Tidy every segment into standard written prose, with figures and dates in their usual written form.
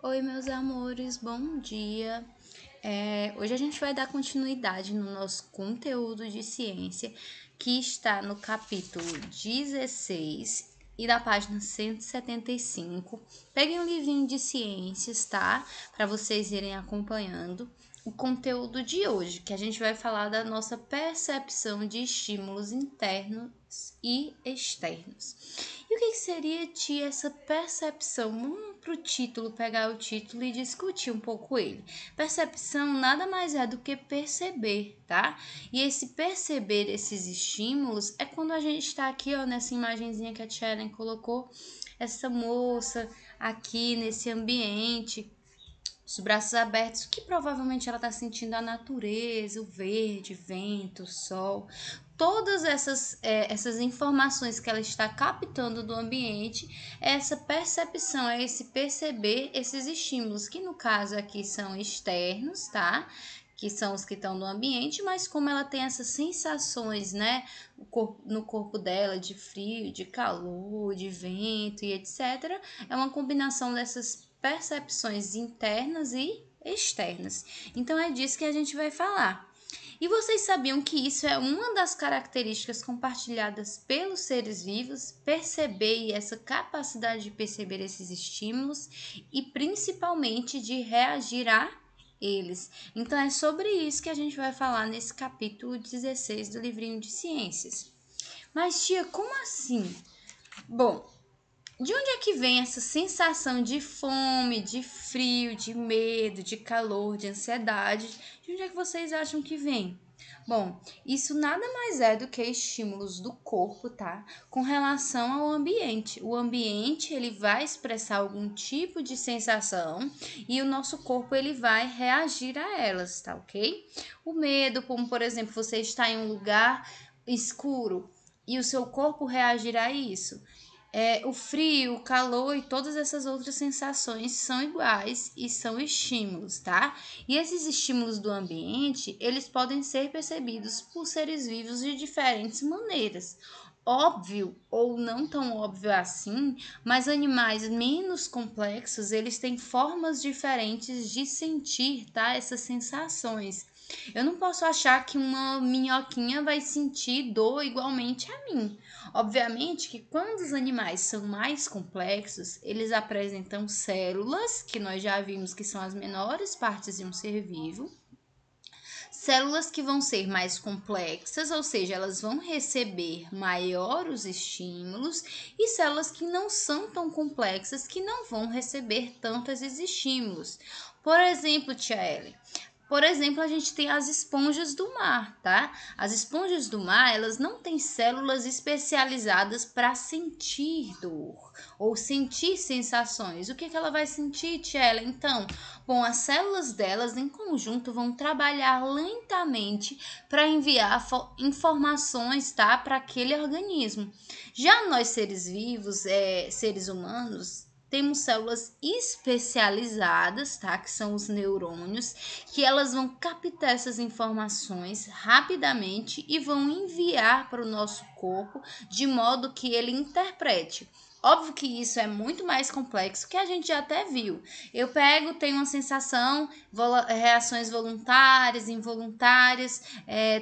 Oi, meus amores, bom dia. Hoje a gente vai dar continuidade no nosso conteúdo de ciência, que está no capítulo 16 e da página 175. Peguem um livrinho de ciências, tá? Para vocês irem acompanhando o conteúdo de hoje, que a gente vai falar da nossa percepção de estímulos internos e externos. E o que seria essa percepção? Vamos para o título, pegar o título e discutir um pouco ele. Percepção nada mais é do que perceber, tá? E esse perceber esses estímulos é quando a gente está aqui, ó, nessa imagenzinha que a Tia Ellen colocou, essa moça aqui nesse ambiente, os braços abertos, que provavelmente ela está sentindo a natureza, o verde, vento, o sol, todas essas informações que ela está captando do ambiente, essa percepção, é esse perceber esses estímulos, que no caso aqui são externos, tá? Que são os que estão no ambiente, mas como ela tem essas sensações, né, no corpo dela, de frio, de calor, de vento e etc., é uma combinação dessas percepções internas e externas. Então é disso que a gente vai falar. E vocês sabiam que isso é uma das características compartilhadas pelos seres vivos, perceber essa capacidade de perceber esses estímulos e principalmente de reagir a eles. Então é sobre isso que a gente vai falar nesse capítulo 16 do livrinho de ciências. Mas tia, como assim? Bom, de onde é que vem essa sensação de fome, de frio, de medo, de calor, de ansiedade? De onde é que vocês acham que vem? Bom, isso nada mais é do que estímulos do corpo, tá? Com relação ao ambiente. O ambiente, ele vai expressar algum tipo de sensação e o nosso corpo, ele vai reagir a elas, tá ok? O medo, como por exemplo, você está em um lugar escuro e o seu corpo reagirá a isso. O frio, o calor e todas essas outras sensações são iguais e são estímulos, tá? E esses estímulos do ambiente, eles podem ser percebidos por seres vivos de diferentes maneiras. Óbvio ou não tão óbvio assim, mas animais menos complexos, eles têm formas diferentes de sentir, tá? Essas sensações. Eu não posso achar que uma minhoquinha vai sentir dor igualmente a mim. Obviamente que quando os animais são mais complexos, eles apresentam células, que nós já vimos que são as menores partes de um ser vivo, células que vão ser mais complexas, ou seja, elas vão receber maior os estímulos, e células que não são tão complexas, que não vão receber tanto esses estímulos. Por exemplo, tia Ellen, a gente tem as esponjas do mar, tá? As esponjas do mar, elas não têm células especializadas para sentir dor ou sentir sensações. O que ela vai sentir, Tchela? Então, bom, as células delas em conjunto vão trabalhar lentamente para enviar informações, tá? Para aquele organismo. Já nós seres vivos, seres humanos, temos células especializadas, tá? Que são os neurônios, que elas vão captar essas informações rapidamente e vão enviar para o nosso corpo de modo que ele interprete. Óbvio que isso é muito mais complexo, que a gente já até viu. Eu pego, tenho uma sensação, reações voluntárias, involuntárias,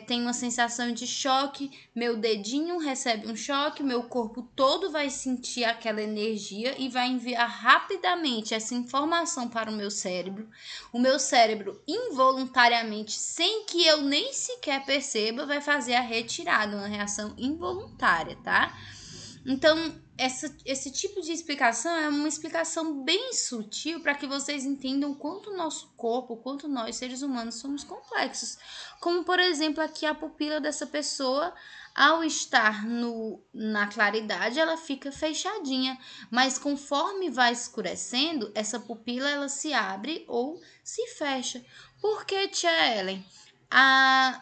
tenho uma sensação de choque, meu dedinho recebe um choque, meu corpo todo vai sentir aquela energia e vai enviar rapidamente essa informação para o meu cérebro. O meu cérebro, involuntariamente, sem que eu nem sequer perceba, vai fazer a retirada, uma reação involuntária, tá? Então, esse tipo de explicação é uma explicação bem sutil para que vocês entendam o quanto o nosso corpo, o quanto nós, seres humanos, somos complexos. Como, por exemplo, aqui a pupila dessa pessoa, ao estar na claridade, ela fica fechadinha, mas conforme vai escurecendo, essa pupila ela se abre ou se fecha. Por que, tia Ellen?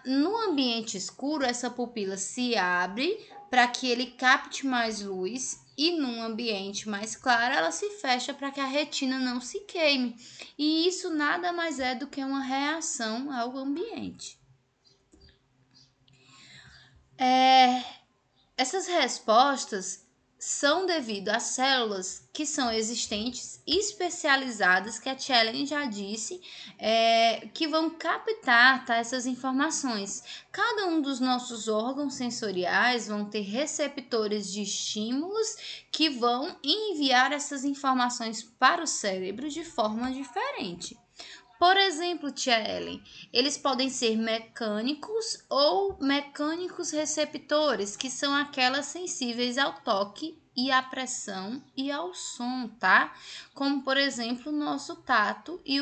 No ambiente escuro, essa pupila se abre para que ele capte mais luz e num ambiente mais claro ela se fecha para que a retina não se queime. E isso nada mais é do que uma reação ao ambiente. Essas respostas são devido às células que são existentes, especializadas, que a tia Ellen já disse, que vão captar, tá, essas informações. Cada um dos nossos órgãos sensoriais vão ter receptores de estímulos que vão enviar essas informações para o cérebro de forma diferente. Por exemplo, tia Ellen, eles podem ser mecânicos ou mecânicos receptores, que são aquelas sensíveis ao toque e à pressão e ao som, tá? Como, por exemplo, o nosso tato e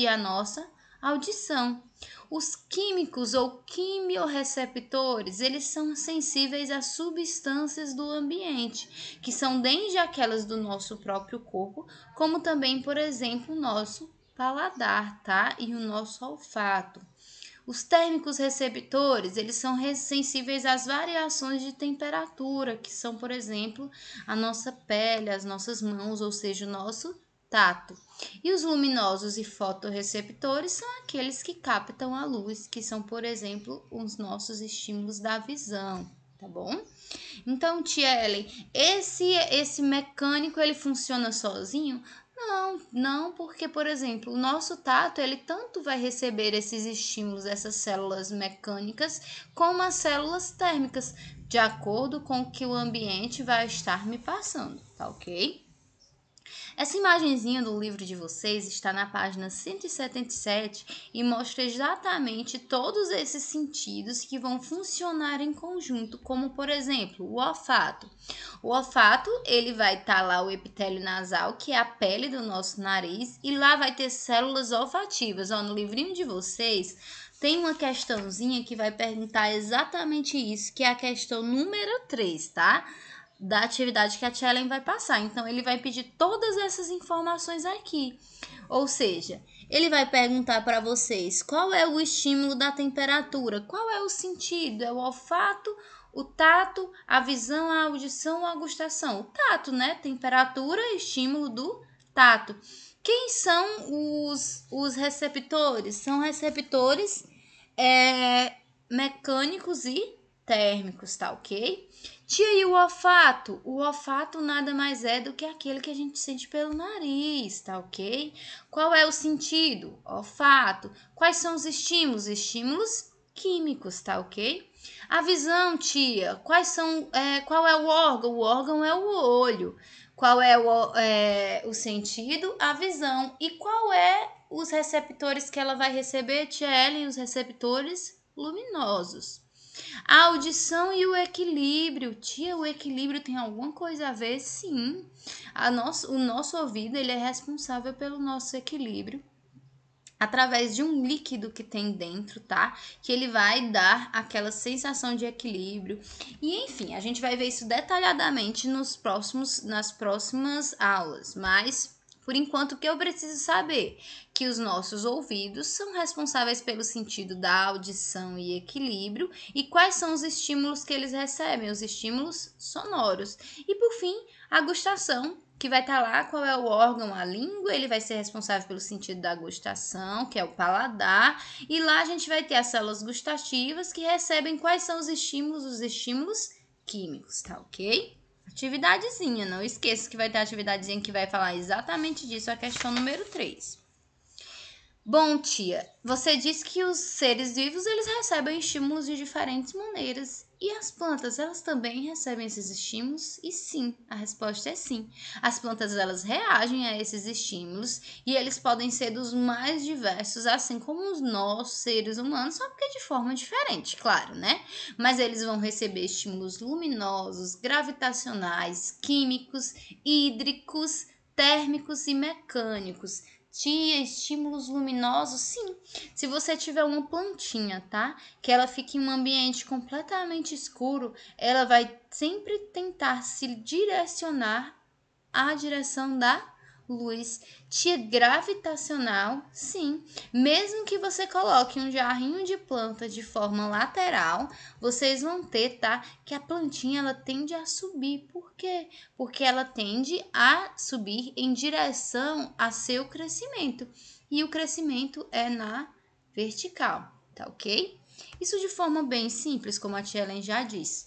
a nossa audição. Os químicos ou quimiorreceptores, eles são sensíveis às substâncias do ambiente, que são desde aquelas do nosso próprio corpo, como também, por exemplo, o nosso paladar, tá? E o nosso olfato. Os térmicos receptores, eles são sensíveis às variações de temperatura, que são, por exemplo, a nossa pele, as nossas mãos, ou seja, o nosso tato. E os luminosos e fotorreceptores são aqueles que captam a luz, que são, por exemplo, os nossos estímulos da visão, tá bom? Então, tia Ellen, esse mecânico, ele funciona sozinho? Não, porque, por exemplo, o nosso tato, ele tanto vai receber esses estímulos, essas células mecânicas, como as células térmicas, de acordo com o que o ambiente vai estar me passando, tá ok? Essa imagenzinha do livro de vocês está na página 177 e mostra exatamente todos esses sentidos que vão funcionar em conjunto, como por exemplo, o olfato. O olfato, ele vai estar lá o epitélio nasal, que é a pele do nosso nariz, e lá vai ter células olfativas. Ó, no livrinho de vocês tem uma questãozinha que vai perguntar exatamente isso, que é a questão número 3, tá? Da atividade que a tia Ellen vai passar. Então, ele vai pedir todas essas informações aqui. Ou seja, ele vai perguntar para vocês qual é o estímulo da temperatura, qual é o sentido, é o olfato, o tato, a visão, a audição, a gustação. O tato, né? Temperatura, estímulo do tato. Quem são os receptores? São receptores mecânicos e térmicos, tá ok? Tia, e o olfato? O olfato nada mais é do que aquele que a gente sente pelo nariz, tá ok? Qual é o sentido? Olfato. Quais são os estímulos? Estímulos químicos, tá ok? A visão, tia, qual é o órgão? O órgão é o olho. Qual é o sentido? A visão. E qual é os receptores que ela vai receber, tia Ellen? Os receptores luminosos. A audição e o equilíbrio. Tia, o equilíbrio tem alguma coisa a ver? Sim. O nosso ouvido, ele é responsável pelo nosso equilíbrio através de um líquido que tem dentro, tá? Que ele vai dar aquela sensação de equilíbrio. E enfim, a gente vai ver isso detalhadamente nas próximas aulas, mas por enquanto, o que eu preciso saber? Que os nossos ouvidos são responsáveis pelo sentido da audição e equilíbrio, e quais são os estímulos que eles recebem, os estímulos sonoros. E por fim, a gustação, que vai estar lá qual é o órgão, a língua, ele vai ser responsável pelo sentido da gustação, que é o paladar, e lá a gente vai ter as células gustativas que recebem quais são os estímulos químicos, tá ok? Atividadezinha, não esqueça que vai ter atividadezinha que vai falar exatamente disso, a questão número 3. Bom, tia, você disse que os seres vivos, eles recebem estímulos de diferentes maneiras. E as plantas, elas também recebem esses estímulos? E sim, a resposta é sim. As plantas, elas reagem a esses estímulos e eles podem ser dos mais diversos, assim como os nossos seres humanos, só porque de forma diferente, claro, né? Mas eles vão receber estímulos luminosos, gravitacionais, químicos, hídricos, térmicos e mecânicos. Tia, estímulos luminosos, sim. Se você tiver uma plantinha, tá? Que ela fique em um ambiente completamente escuro, ela vai sempre tentar se direcionar à direção da luz. Tia, gravitacional, sim. Mesmo que você coloque um jarrinho de planta de forma lateral, vocês vão ter, tá? Que a plantinha, ela tende a subir. Por quê? Porque ela tende a subir em direção a seu crescimento. E o crescimento é na vertical, tá ok? Isso de forma bem simples, como a tia Ellen já disse.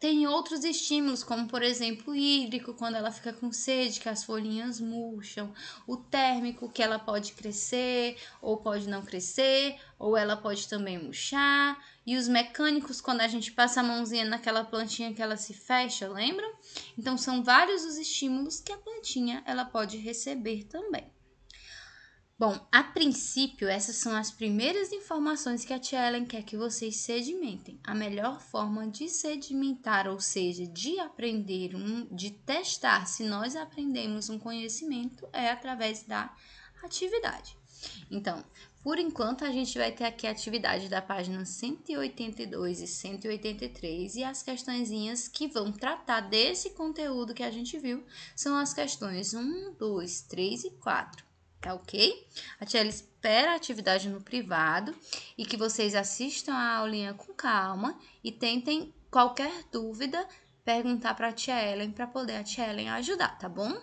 Tem outros estímulos, como por exemplo o hídrico, quando ela fica com sede, que as folhinhas murcham. O térmico, que ela pode crescer ou pode não crescer, ou ela pode também murchar. E os mecânicos, quando a gente passa a mãozinha naquela plantinha que ela se fecha, lembram? Então são vários os estímulos que a plantinha ela pode receber também. Bom, a princípio, essas são as primeiras informações que a tia Ellen quer que vocês sedimentem. A melhor forma de sedimentar, ou seja, de aprender, de testar se nós aprendemos um conhecimento, é através da atividade. Então, por enquanto, a gente vai ter aqui a atividade da página 182 e 183 e as questõezinhas que vão tratar desse conteúdo que a gente viu são as questões 1, 2, 3 e 4. Tá ok? A tia Ellen espera a atividade no privado e que vocês assistam a aulinha com calma e tentem, qualquer dúvida, perguntar para a tia Ellen para poder a tia Ellen ajudar, tá bom?